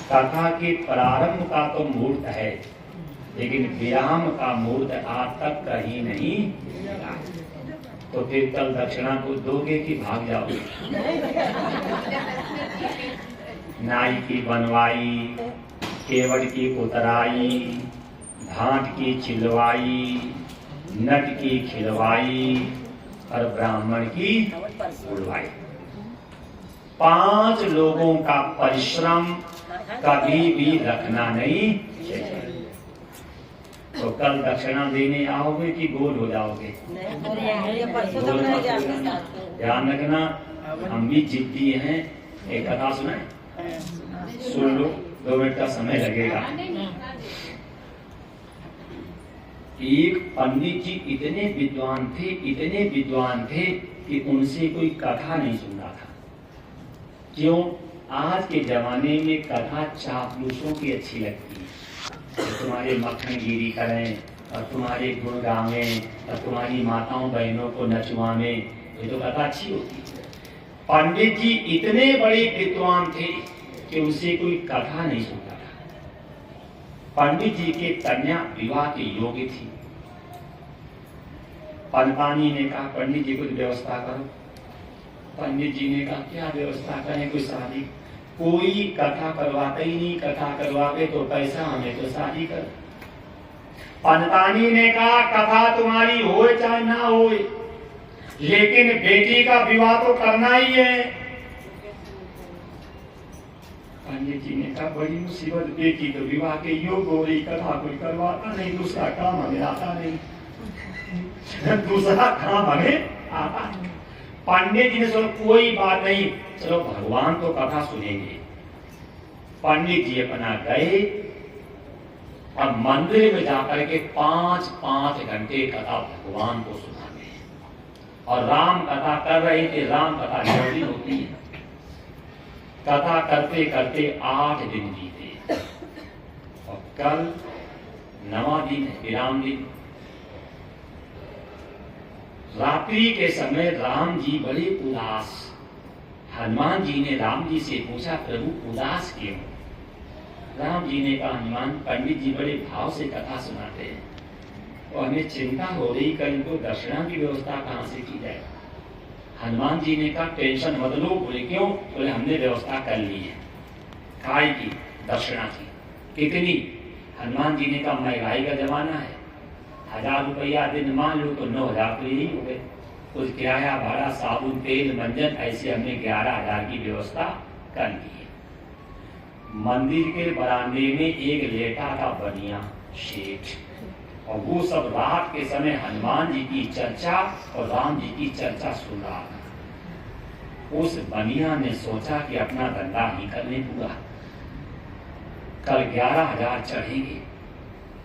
कथा के प्रारंभ का तो मुहूर्त है, लेकिन विराम का मुहूर्त आज तक कहीं नहीं मिला। तो फिर कल दक्षिणा को दोगे कि भाग जाओगे? नाई की बनवाई, केवट की उतराई, भाट की चिलवाई, नट की खिलवाई और ब्राह्मण की उड़वाई। 5 लोगों का परिश्रम कभी भी रखना नहीं चाहिए। तो कल दक्षिणा देने आओगे कि गोल हो जाओगे? ध्यान रखना, हम भी जिद्दी हैं। एक कथा सुनाए, सुन लो, 2 मिनट का समय लगेगा। एक पंडित जी इतने विद्वान थे कि उनसे कोई कथा नहीं सुनता था। क्यों? आज के जमाने में कथा चापलूसों की अच्छी लगती है। तो तुम्हारे मक्खनगिरी करें और तुम्हारे गुण गावें और तुम्हारी माताओं बहनों को नचवावें, ये तो कथा अच्छी होती है। पंडित जी इतने बड़े विद्वान थे कि उनसे कोई कथा नहीं सुनता था। पंडित जी के कन्या विवाह के योग्य थी। पंडितानी ने कहा, पंडित जी कुछ व्यवस्था करो। पंडित जी ने कहा, क्या व्यवस्था करें? कोई शादी? कोई कथा करवाता ही नहीं, कथा करवाते तो पैसा, हमें तो शादी कर। पंडितानी ने कहा, कथा तुम्हारी होए चाहे ना होए, लेकिन बेटी का विवाह तो करना ही है। पंडित जी ने कहा, बड़ी मुसीबत, बेटी तो विवाह के योग्य हो रही, कथा कोई करवाता नहीं, दूसरा काम हमें आता नहीं। दूसरा काम हमें आता नहीं। पंडित जी ने सोचा कोई बात नहीं, चलो भगवान तो कथा सुनेंगे। पंडित जी अपना गए और मंदिर में जाकर के 5-5 घंटे कथा भगवान को सुनाने। और राम कथा कर रहे थे। राम कथा जल्दी होती है। कथा करते करते 8 दिन बीते और कल 9वां दिन है, विराम दिन। रात्रि के समय राम जी बड़े उदास। हनुमान जी ने राम जी से पूछा, प्रभु उदास क्यों? राम जी ने कहा, हनुमान, पंडित जी बड़े भाव से कथा सुनाते हैं और हमें चिंता हो रही, कल इनको दक्षिणा की व्यवस्था कहाँ से की जाए। हनुमान जी ने कहा, टेंशन मत लो। बोले क्यों? बोले हमने व्यवस्था कर ली है, काय की? दक्षिणा की। कितनी? हनुमान जी ने कहा, महंगाई का जमाना है, 1000 रुपया दिन मान लो तो 9000 तो यही हो गए। कुछ किराया भाड़ा, साबुन, तेल, मंजन, ऐसे हमने 11000 की व्यवस्था कर ली है। मंदिर के बरामदे में एक लेटा था बनिया शेठ, और वो सब रात के समय हनुमान जी की चर्चा और राम जी की चर्चा सुन रहा था। उस बनिया ने सोचा कि अपना धंधा ही करने पूरा, कल 11000 चढ़ेंगे,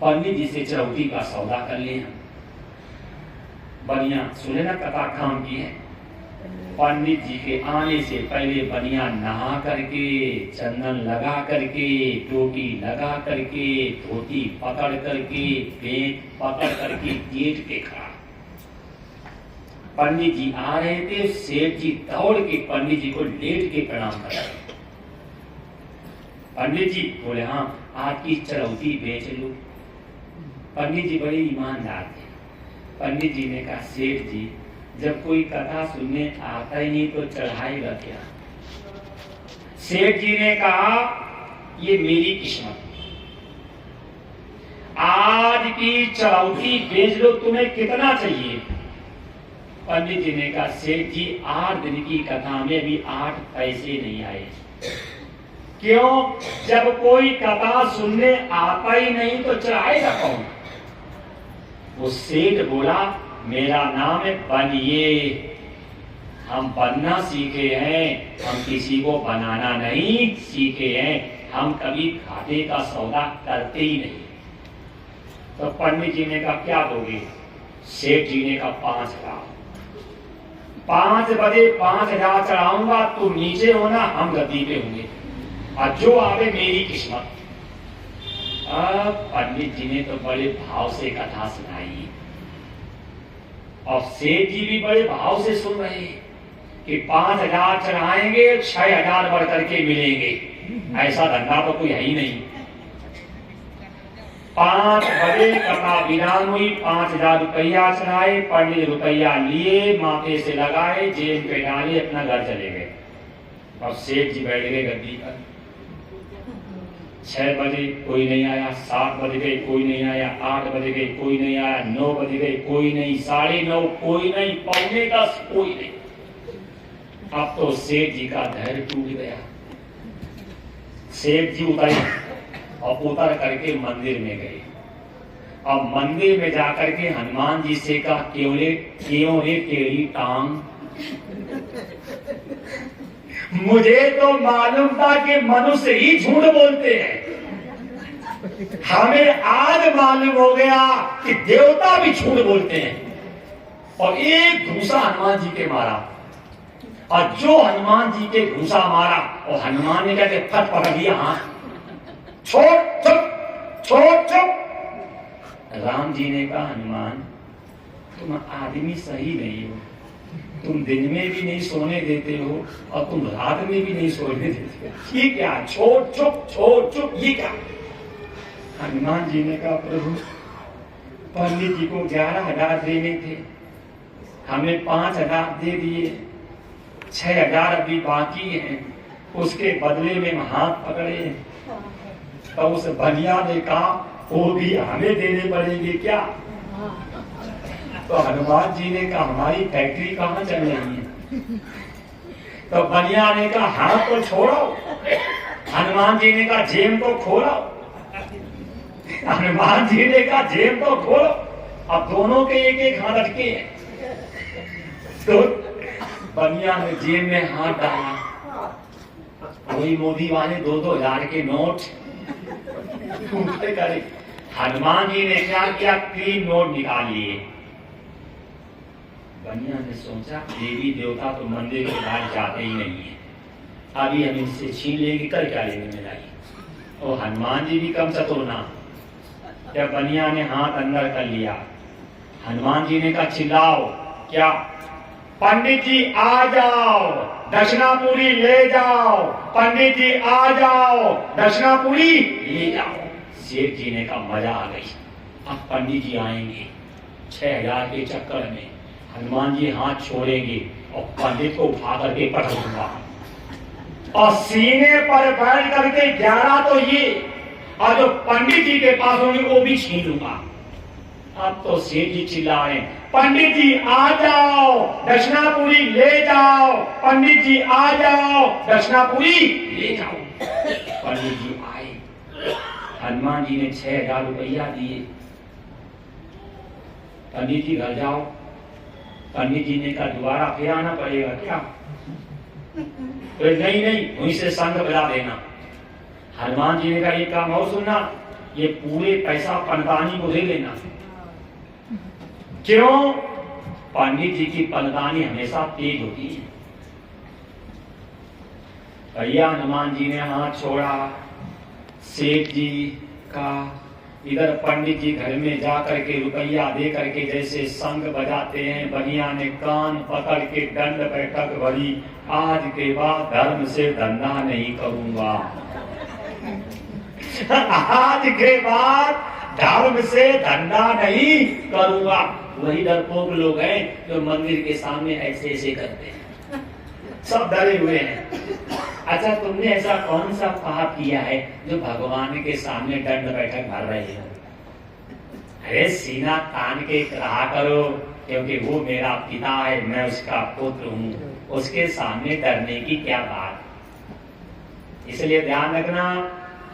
पंडित जी से चरौती का सौदा कर लिया। बनिया सुने ना कथा काम की है। पंडित जी के आने से पहले बनिया नहा करके, चंदन लगा करके, टोपी लगा करके, धोती पकड़ करके, पेट पकड़ करके गेट पे खड़ा। पंडित जी आ रहे थे, सेठ जी दौड़ के पंडित जी को लेट के प्रणाम कर रहे। पंडित जी बोले, हाँ आपकी चरौती बेच लो। पंडित जी बड़े ईमानदार थे। पंडित जी ने कहा, सेठ जी जब कोई कथा सुनने आता ही नहीं तो चढ़ाएगा क्या? सेठ जी ने कहा, ये मेरी किस्मत, आज की चरौती बेच लो, तुम्हें कितना चाहिए? पंडित जी ने कहा, सेठ जी 8 दिन की कथा में भी 8 पैसे नहीं आए। क्यों? जब कोई कथा सुनने आता ही नहीं तो चढ़ाएगा कौन? वो सेठ बोला, मेरा नाम है बनिए, हम बनना सीखे हैं, हम किसी को बनाना नहीं सीखे हैं, हम कभी घाटे का सौदा करते ही नहीं। तो पंडित जी ने कहा, क्या दोगे? सेठ जी ने कहा, 5000। 5 बजे 5000 चढ़ाऊंगा, तुम नीचे होना, हम गद्दी पे होंगे, और जो आवे मेरी किस्मत। अब पंडित जी ने तो बड़े भाव से कथा सुनाई और सेठ जी भी बड़े भाव से सुन रहे कि 5000 चढ़ाएंगे, 6000 बढ़ करके मिलेंगे। ऐसा धंधा तो कोई है ही नहीं। 5 बजे कथा विराम हुई, 5000 रुपया चढ़ाए, पंडित रुपया लिए, माथे से लगाए, जेब पे डाले, अपना घर चले गए। और सेठ जी बैठ गए गद्दी पर। 6 बजे कोई नहीं आया, 7 बज गए कोई नहीं आया, 8 बज गए कोई नहीं आया, 9 बज गए कोई नहीं, 9:30 कोई नहीं, 9:45 कोई नहीं। अब तो सेठ जी का धैर्य टूट गया। सेठ जी उतरे और उतर करके मंदिर में गए। अब मंदिर में जाकर के हनुमान जी से कहा, क्यों रे तेरी टांग? मुझे तो मालूम था कि मनुष्य ही झूठ बोलते हैं, हमें आज मालूम हो गया कि देवता भी झूठ बोलते हैं। और एक घूसा हनुमान जी के मारा, और जो हनुमान जी के घूसा मारा और हनुमान ने कहते फट पकड़ लिया, हाथ छोड़ चुप। राम जी ने कहा, हनुमान तुम आदमी सही नहीं हो, तुम दिन में भी नहीं सोने देते हो और तुम रात में भी नहीं सोने देते हो। ये क्या? छोड़ चुप, ये क्या? हनुमान जी ने कहा, प्रभु पंडित जी को 11,000 देने थे, हमें 5,000 दे दिए, 6,000 अभी बाकी हैं, उसके बदले में हम हाथ पकड़े। तो उस बलिया ने कहा, वो भी हमें देने पड़ेंगे क्या? तो हनुमान जी ने कहा, हमारी फैक्ट्री कहाँ चल रही है? तो बलिया ने कहा, हाथ तो छोड़ो। हनुमान जी ने कहा, जेब तो खोलो। हनुमान जी ने कहा, जेब तो खोलो। अब दोनों के एक हाथ अटके हैं। तो बलिया ने जेब में हाथ डाला, वही मोदी वाले 2-2 हज़ार के नोट करे। हनुमान जी ने क्या किया? 3 नोट निकाल लिए। बनिया ने सोचा, देवी देवता तो मंदिर के बाहर जाते ही नहीं है, अभी हम इनसे छीन लेंगे, कर क्या लेंगे में लाई। और हनुमान जी भी कम चतुर ना। जब बनिया ने हाथ अंदर कर लिया, हनुमान जी ने कहा, चिल्लाओ क्या? पंडित जी आ जाओ, दक्षिणापुरी ले जाओ। पंडित जी आ जाओ, दक्षिणापुरी ले जाओ। सेठ जी ने कहा, मजा आ गई, अब पंडित जी आएंगे। 6,000 के चक्कर में हनुमान जी हाथ छोड़ेंगे और पंडित को उठा करके पटक दूंगा, और सीने पर बैठ करके 11 तो ये, और जो पंडित जी के पास होंगे वो भी छीन लूंगा। अब तो सेठ जी चिल्ला रहे, पंडित जी आ जाओ, दक्षिणापुरी ले जाओ। पंडित जी आ जाओ, दक्षिणापुरी ले जाओ। पंडित जी आए, हनुमान जी ने 6,000 रुपया दिए। पंडित जी घर जाओ। पंडित जी ने कहा, दोबारा फिर आना पड़ेगा क्या? तो नहीं, वहीं से शंख बजा देना। हनुमान जी ने कहा, ये काम और सुनना, ये पूरे पैसा पंडतानी को दे देना। क्यों? पंडित जी की पंडतानी हमेशा तेज होती है। भैया हनुमान जी ने हाथ छोड़ा। सेठ जी का इधर पंडित जी घर में जा करके रुपया दे करके जैसे शंख बजाते हैं, बनिया ने कान पकड़ के दंड बैठक भरी, आज के बाद धर्म से धंधा नहीं करूंगा। आज के बाद धर्म से धंधा नहीं करूंगा। वही डरपोक लोग हैं जो मंदिर के सामने ऐसे करते हैं, सब डरे हुए हैं। अच्छा, तुमने ऐसा कौन सा पाप किया है जो भगवान के सामने दंड बैठक भर रहे हो? अरे सीना तान के रहा करो, क्योंकि वो मेरा पिता है, मैं उसका पुत्र हूँ, उसके सामने डरने की क्या बात। इसलिए ध्यान रखना,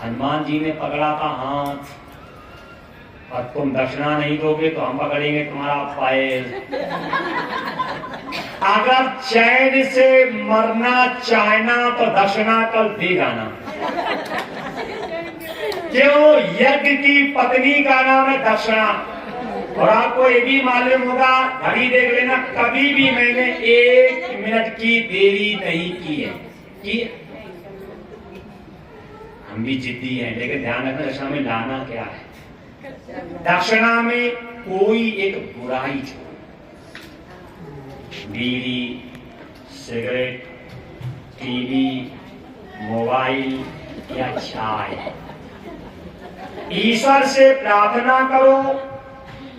हनुमान जी ने पकड़ा था हाथ, और तुम दक्षिणा नहीं दोगे तो हम पकड़ेंगे तुम्हारा पायल। अगर चैन से मरना चाहना तो दक्षिणा कल दे जाना। क्यों? यज्ञ की पत्नी का नाम है दक्षिणा। और आपको ये भी मालूम होगा, घड़ी देख लेना, कभी भी मैंने 1 मिनट की देरी नहीं की है। हम भी जिद्दी हैं, लेकिन ध्यान रखना दक्षिणा में लाना क्या है। दक्षिणा में कोई एक बुराई छोड़, बीड़ी, सिगरेट, टीवी, मोबाइल, ये अच्छा है। ईश्वर से प्रार्थना करो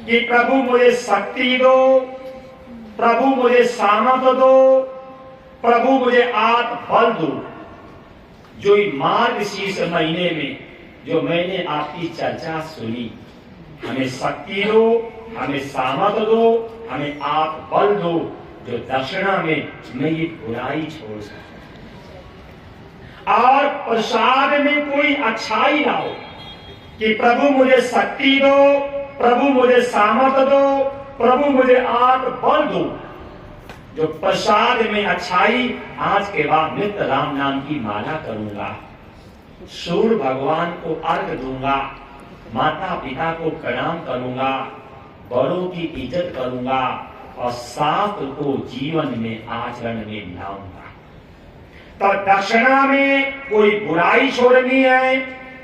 कि प्रभु मुझे शक्ति दो, प्रभु मुझे सामर्थ्य दो, प्रभु मुझे आत्मबल दो। जो मार्गशीर्ष महीने में जो मैंने आपकी चर्चा सुनी, हमें शक्ति दो, हमें सामर्थ्य दो, हमें आत्मबल दो, जो दक्षिणा में मैं ये बुराई छोड़ सकूं। और प्रसाद में कोई अच्छाई लाओ कि प्रभु मुझे शक्ति दो, प्रभु मुझे सामर्थ्य दो, प्रभु मुझे आत्मबल दो। जो प्रसाद में अच्छाई, आज के बाद नित्य राम नाम की माला करूंगा, सूर्य भगवान को अर्घ दूंगा, माता पिता को प्रणाम करूंगा, बड़ों की इज्जत करूंगा और शास्त्र को जीवन में आचरण में लाऊंगा। तो दक्षिणा में कोई बुराई छोड़नी है,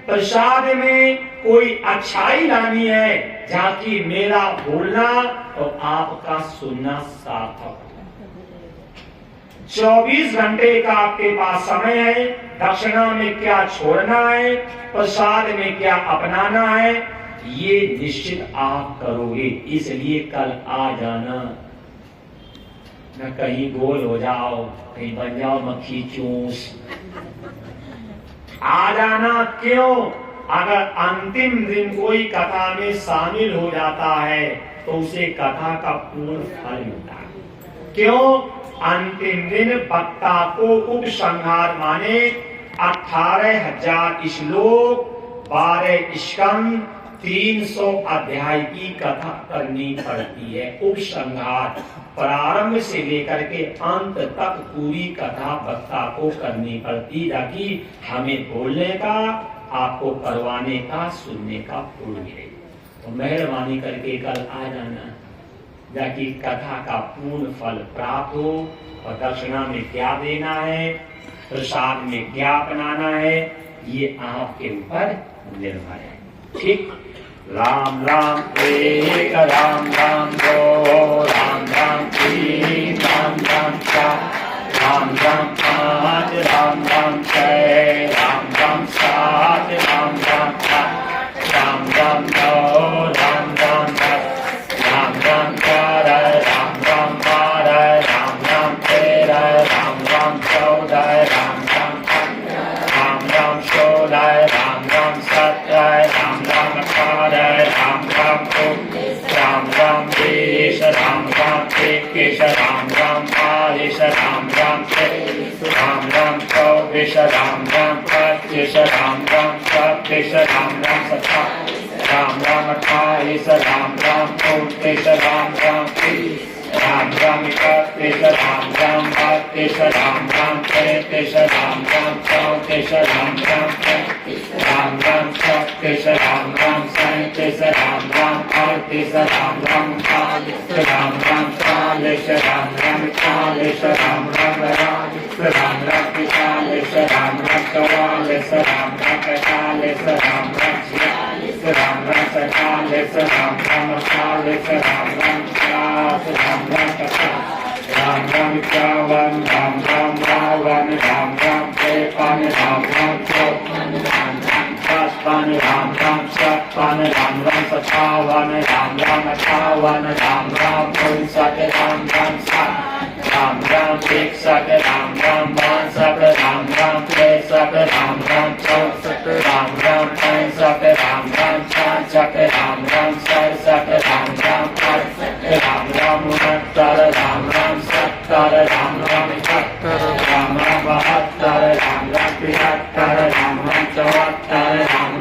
प्रसाद में कोई अच्छाई लानी है, जाकि मेरा बोलना और आपका सुनना सार्थक। 24 घंटे का आपके पास समय है। दक्षिणा में क्या छोड़ना है, प्रसाद में क्या अपनाना है, ये निश्चित आप करोगे। इसलिए कल आ जाना, न कहीं गोल हो जाओ, कहीं बन जाओ मक्खी चूस। आ जाना। क्यों? अगर अंतिम दिन कोई कथा में शामिल हो जाता है तो उसे कथा का पूर्ण फल मिलता है। क्यों? अंतिम दिन वक्ता को उपसंहार माने 18,000 श्लोक, 12 स्कंद, 300 अध्याय की कथा करनी पड़ती है। उपसंहार प्रारंभ से लेकर के अंत तक पूरी कथा वक्ता को करनी पड़ती, ताकि हमें बोलने का, आपको करवाने का, सुनने का पुण्य मिले। तो मेहरबानी करके कल आ जाना, ताकि कथा का पूर्ण फल प्राप्त हो। और दक्षिणा में क्या देना है, प्रसाद में क्या अपनाना है, ये आपके ऊपर निर्भर है। ठीक। राम राम एक, राम राम दो, राम राम तीन, राम राम चार, राम राम पाँच, राम राम छः, राम राम सात, राम राम आठ, राम राम नौ, राम राम 10, राम राम 11, राम राम 12, राम राम 13, राम राम 14, राम राम 15, राम राम 16, राम राम 17, राम राम 18, राम राम 19, राम राम 20, राम राम 21, राम राम 22, राम राम 23, राम राम 24, राम राम 25, राम राम 26, राम राम 27, राम राम 28, राम राम 29, राम राम 30, राम राम 31, राम राम 32, राम राम 33, राम राम 34, राम राम 35, राम राम 36, राम राम 37, राम राम 38, राम राम 40, राम राम 40, राम राम 40, राम राम 42, राम राम 43, राम राम 44, राम राम 45, राम राम 46, राम राम 47, राम राम 48, राम राम 50, राम राम 50, राम राम 51, राम राम 52, राम राम 53, राम राम 54, राम राम 55, राम राम 56, राम राम 57, राम राम 58, राम राम 59, राम राम 60, राम राम 61, राम राम 62, राम राम 63, राम राम 64, राम राम 65, राम राम 66, राम राम 67, राम राम 68, राम राम 69, राम राम 70, राम राम 71, राम राम 72, राम राम 73, राम राम 74, राम राम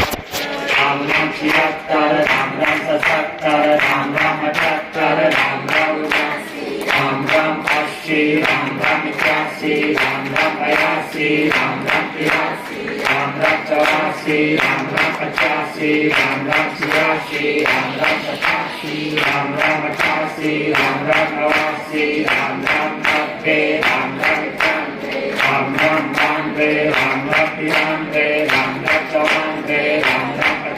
75, राम राम 76, राम राम 77, राम राम 78, राम राम 79, राम राम 80, राम राम 81, राम राम 82, राम राम 83, राम राम 84, राम राम 85, राम राम 86, राम राम 87, राम राम 88, राम राम 89, राम राम 90, राम राम 91, राम राम 92, राम राम 93, राम राम 94, राम राम 95,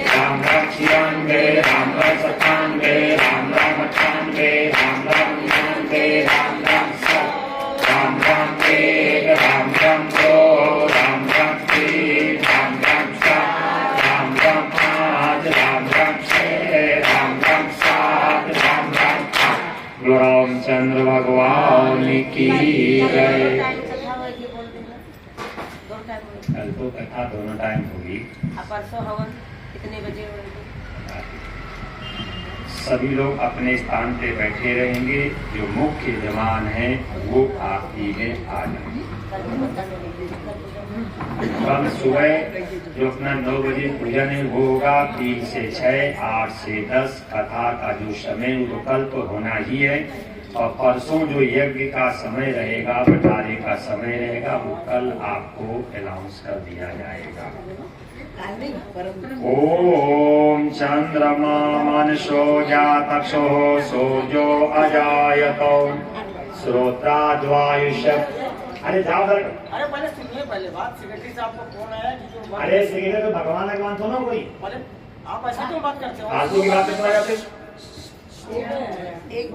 राम राम 96, राम राम 97, राम राम 98, राम राम 99, राम राम 100, राम राम 1, राम राम 2, राम राम की जय। कल तो कथा दोनों टाइम होगी। परसों हवन कितने बजे होगी? सभी लोग अपने स्थान पे बैठे रहेंगे। जो मुख्य जवान है वो आरती में आ जाएंगे। कल सुबह जो अपना 9 बजे पूजन है वो होगा। 3 से 6, 8 से 10 कथा का जो समय वो कल तो होना ही है। और परसों जो यज्ञ का समय रहेगा, बटारे का समय रहेगा, वो कल आपको अनाउंस कर दिया जाएगा। ओम चंद्रमा मनसो जातक्षो सूर्यो अजायतो श्रोत्राद्वायुष। अरे जाओ सर। अरे पहले सुनिए, पहले बात सेक्रेटरी साहब को फोन आया कि जो अरे सेक्रेटरी तो भगवान थो ना कोई। पहले आप ऐसे क्यों बात करते हो? फालतू की बात करते हो।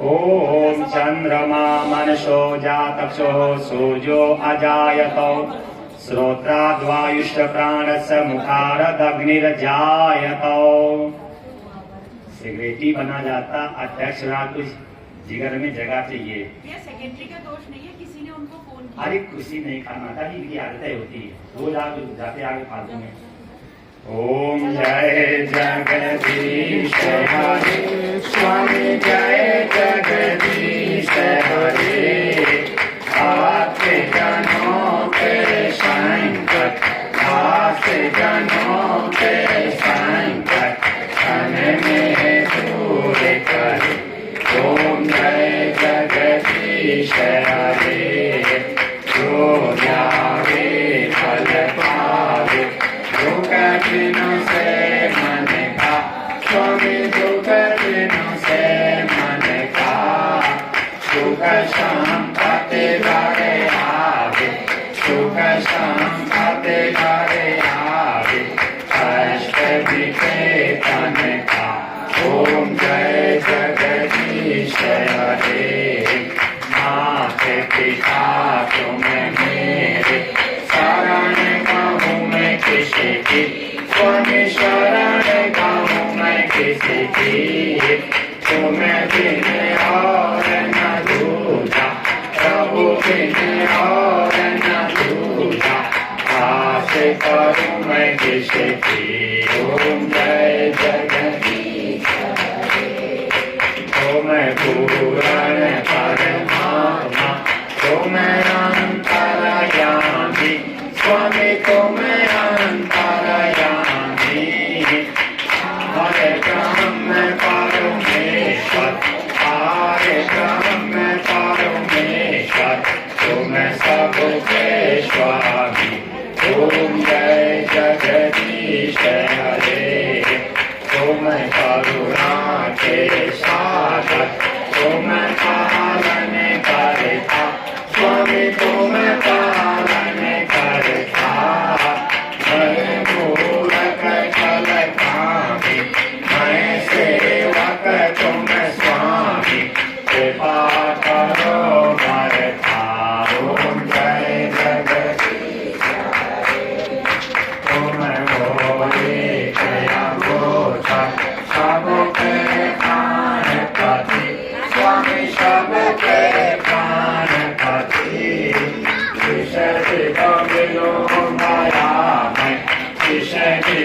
ओम चंद्रमा मनसो जातक्षो सूर्यो अजायतो श्रोत्राद्वायुष प्राणस्य मुखारदग्निर्जायतो। सेक्रेटरी बना जाता अध्यक्ष ना, कुछ जिगर में जगह चाहिए। ये सेक्रेटरी का दोष नहीं है, किसी ने उनको फोन किया। अरे खुशी नहीं खाना था की आदतें होती है, रोज आप जाते आगे फालतू में। ओम जय जगदीश हरे स्वामी, जय जगदीश हरे। आपके जनों के संकट, आपके जनों के संकट समय में दूर करे। ओम जय जगदीश हरे। जो जावे फल पावे, दुख दिनों से मन का स्वामी, दुख दिनों से मन का। सुख संपत्ति घरे आवे, सुख संपत्ति घरे आवे, कष्ट बीते तन का। ओम जय जगदीश हरे। माते पिता तुम मेरे, शरण कहूँ मैं किसी की, स्वामी शरण कहूँ मैं किसी की। तुम्हें बिन और न दूजा, प्रभु बिन और न दूजा, आस करूँ मैं किसी की। ओम जय जगदीश हरे। तुम्हें पूर्ण परमात्मा, तुम्हें अंतर्यामी, स्वामी तुम्हें अंतर्यामी। हरे ब्रह्म परमेश्वर, हरे ब्रह्म परमेश्वर, तुम्हें सबके स्वामी। ओम जय जगदीश हरे। तुम्हें करुणा के सागर, तुम्हें पालन करता, स्वामी तुम्हें पालन करता। मैं मूर्ख छल कामी, मैं सेवक तुम स्वामी, कृपा करो भरता। ओम जय जगदीश हरे। तुम बोले दया गोचर, सबके प्राणपति, स्वामी सबके प्राणपति। विषय विषय